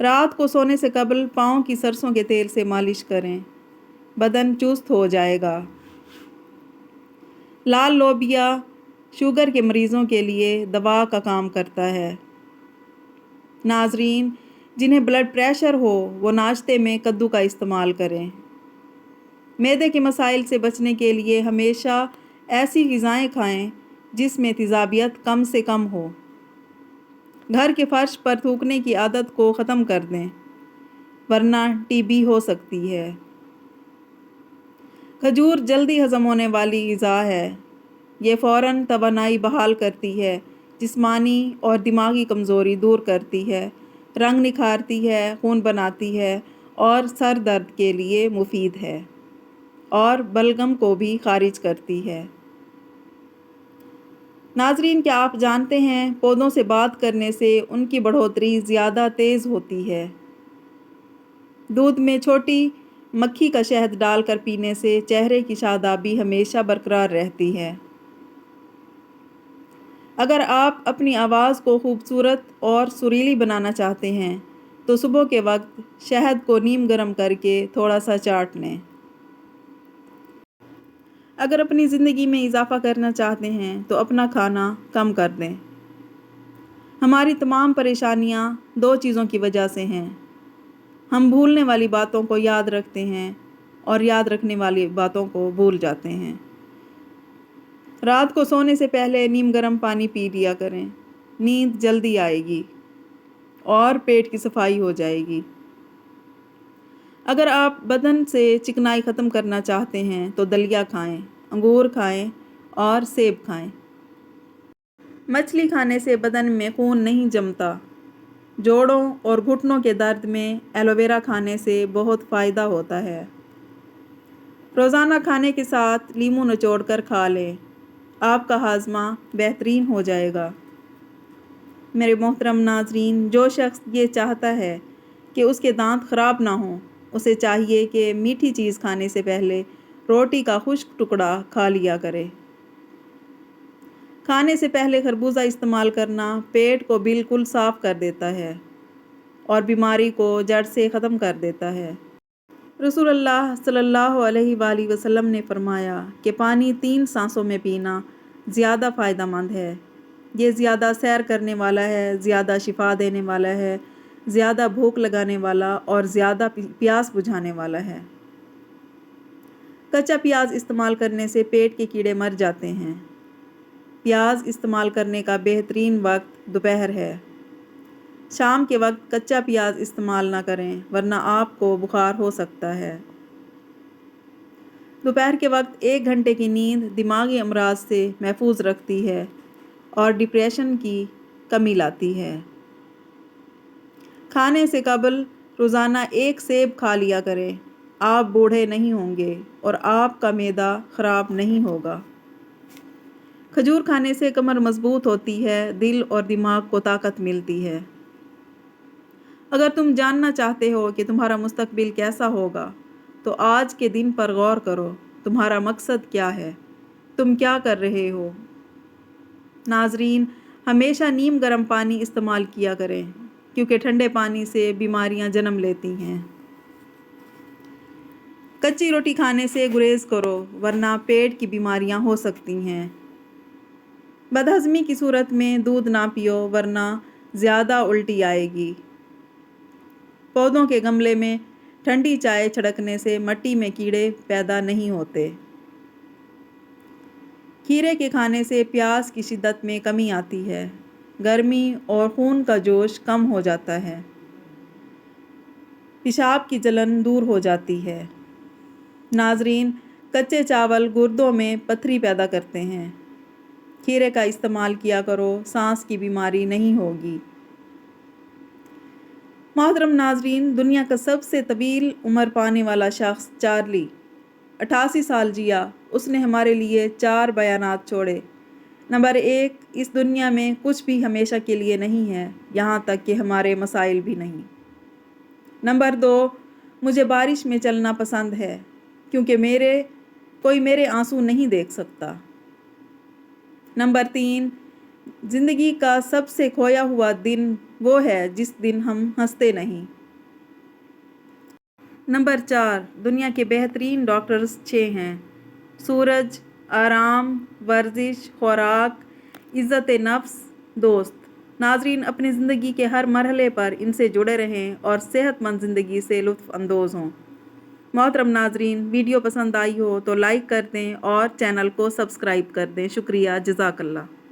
رات کو سونے سے قبل پاؤں کی سرسوں کے تیل سے مالش کریں، بدن چست ہو جائے گا۔ لال لوبیا شوگر کے مریضوں کے لیے دوا کا کام کرتا ہے۔ ناظرین، جنہیں بلڈ پریشر ہو وہ ناشتے میں کدو کا استعمال کریں۔ معدے کے مسائل سے بچنے کے لیے ہمیشہ ایسی غذائیں کھائیں جس میں تیزابیت کم سے کم ہو۔ گھر کے فرش پر تھوکنے کی عادت کو ختم کر دیں، ورنہ ٹی بی ہو سکتی ہے۔ کھجور جلدی ہضم ہونے والی غذا ہے۔ یہ فوراً توانائی بحال کرتی ہے، جسمانی اور دماغی کمزوری دور کرتی ہے، رنگ نکھارتی ہے، خون بناتی ہے اور سر درد کے لیے مفید ہے، اور بلغم کو بھی خارج کرتی ہے۔ ناظرین، کیا آپ جانتے ہیں پودوں سے بات کرنے سے ان کی بڑھوتری زیادہ تیز ہوتی ہے؟ دودھ میں چھوٹی مکھی کا شہد ڈال کر پینے سے چہرے کی شادابی ہمیشہ برقرار رہتی ہے۔ اگر آپ اپنی آواز کو خوبصورت اور سریلی بنانا چاہتے ہیں تو صبح کے وقت شہد کو نیم گرم کر کے تھوڑا سا چاٹ لیں۔ اگر اپنی زندگی میں اضافہ کرنا چاہتے ہیں تو اپنا کھانا کم کر دیں۔ ہماری تمام پریشانیاں دو چیزوں کی وجہ سے ہیں۔ ہم بھولنے والی باتوں کو یاد رکھتے ہیں اور یاد رکھنے والی باتوں کو بھول جاتے ہیں۔ رات کو سونے سے پہلے نیم گرم پانی پی لیا کریں، نیند جلدی آئے گی اور پیٹ کی صفائی ہو جائے گی۔ اگر آپ بدن سے چکنائی ختم کرنا چاہتے ہیں تو دلیا کھائیں، انگور کھائیں اور سیب کھائیں۔ مچھلی کھانے سے بدن میں خون نہیں جمتا۔ جوڑوں اور گھٹنوں کے درد میں ایلو ویرا کھانے سے بہت فائدہ ہوتا ہے۔ روزانہ کھانے کے ساتھ لیموں نچوڑ کر کھا لیں، آپ کا ہاضمہ بہترین ہو جائے گا۔ میرے محترم ناظرین، جو شخص یہ چاہتا ہے کہ اس کے دانت خراب نہ ہوں، اسے چاہیے کہ میٹھی چیز کھانے سے پہلے روٹی کا خشک ٹکڑا کھا لیا کرے۔ کھانے سے پہلے خربوزہ استعمال کرنا پیٹ کو بالکل صاف کر دیتا ہے اور بیماری کو جڑ سے ختم کر دیتا ہے۔ رسول اللہ صلی اللہ علیہ وآلہ وسلم نے فرمایا کہ پانی 3 سانسوں میں پینا زیادہ فائدہ مند ہے۔ یہ زیادہ سیر کرنے والا ہے، زیادہ شفا دینے والا ہے، زیادہ بھوک لگانے والا اور زیادہ پیاس بجھانے والا ہے۔ کچا پیاز استعمال کرنے سے پیٹ کے کیڑے مر جاتے ہیں۔ پیاز استعمال کرنے کا بہترین وقت دوپہر ہے۔ شام کے وقت کچا پیاز استعمال نہ کریں ورنہ آپ کو بخار ہو سکتا ہے۔ دوپہر کے وقت 1 گھنٹے کی نیند دماغی امراض سے محفوظ رکھتی ہے اور ڈپریشن کی کمی لاتی ہے۔ کھانے سے قبل روزانہ 1 سیب کھا لیا کریں، آپ بوڑھے نہیں ہوں گے اور آپ کا معدہ خراب نہیں ہوگا۔ کھجور کھانے سے کمر مضبوط ہوتی ہے، دل اور دماغ کو طاقت ملتی ہے۔ اگر تم جاننا چاہتے ہو کہ تمہارا مستقبل کیسا ہوگا تو آج کے دن پر غور کرو۔ تمہارا مقصد کیا ہے؟ تم کیا کر رہے ہو؟ ناظرین، ہمیشہ نیم گرم پانی استعمال کیا کریں کیونکہ ٹھنڈے پانی سے بیماریاں جنم لیتی ہیں۔ کچی روٹی کھانے سے گریز کرو ورنہ پیٹ کی بیماریاں ہو سکتی ہیں۔ بدہضمی کی صورت میں دودھ نہ پیو ورنہ زیادہ الٹی آئے گی۔ پودوں کے گملے میں ٹھنڈی چائے چھڑکنے سے مٹی میں کیڑے پیدا نہیں ہوتے۔ کھیرے کے کھانے سے پیاس کی شدت میں کمی آتی ہے، گرمی اور خون کا جوش کم ہو جاتا ہے، پیشاب کی جلن دور ہو جاتی ہے۔ ناظرین، کچے چاول گردوں میں پتھری پیدا کرتے ہیں۔ کھیرے کا استعمال کیا کرو، سانس کی بیماری نہیں ہوگی۔ محترم ناظرین، دنیا کا سب سے طویل عمر پانے والا شخص چارلی 88 سال جیا۔ اس نے ہمارے لیے 4 بیانات چھوڑے۔ نمبر 1، اس دنیا میں کچھ بھی ہمیشہ کے لیے نہیں ہے، یہاں تک کہ ہمارے مسائل بھی نہیں۔ نمبر 2، مجھے بارش میں چلنا پسند ہے کیونکہ کوئی میرے آنسو نہیں دیکھ سکتا۔ نمبر 3، زندگی کا سب سے کھویا ہوا دن وہ ہے جس دن ہم ہنستے نہیں۔ نمبر 4، دنیا کے بہترین ڈاکٹرز 6 ہیں۔ سورج، آرام، ورزش، خوراک، عزت نفس، دوست۔ ناظرین، اپنی زندگی کے ہر مرحلے پر ان سے جڑے رہیں اور صحت مند زندگی سے لطف اندوز ہوں۔ محترم ناظرین، ویڈیو پسند آئی ہو تو لائک کر دیں اور چینل کو سبسکرائب کر دیں۔ شکریہ، جزاک اللہ۔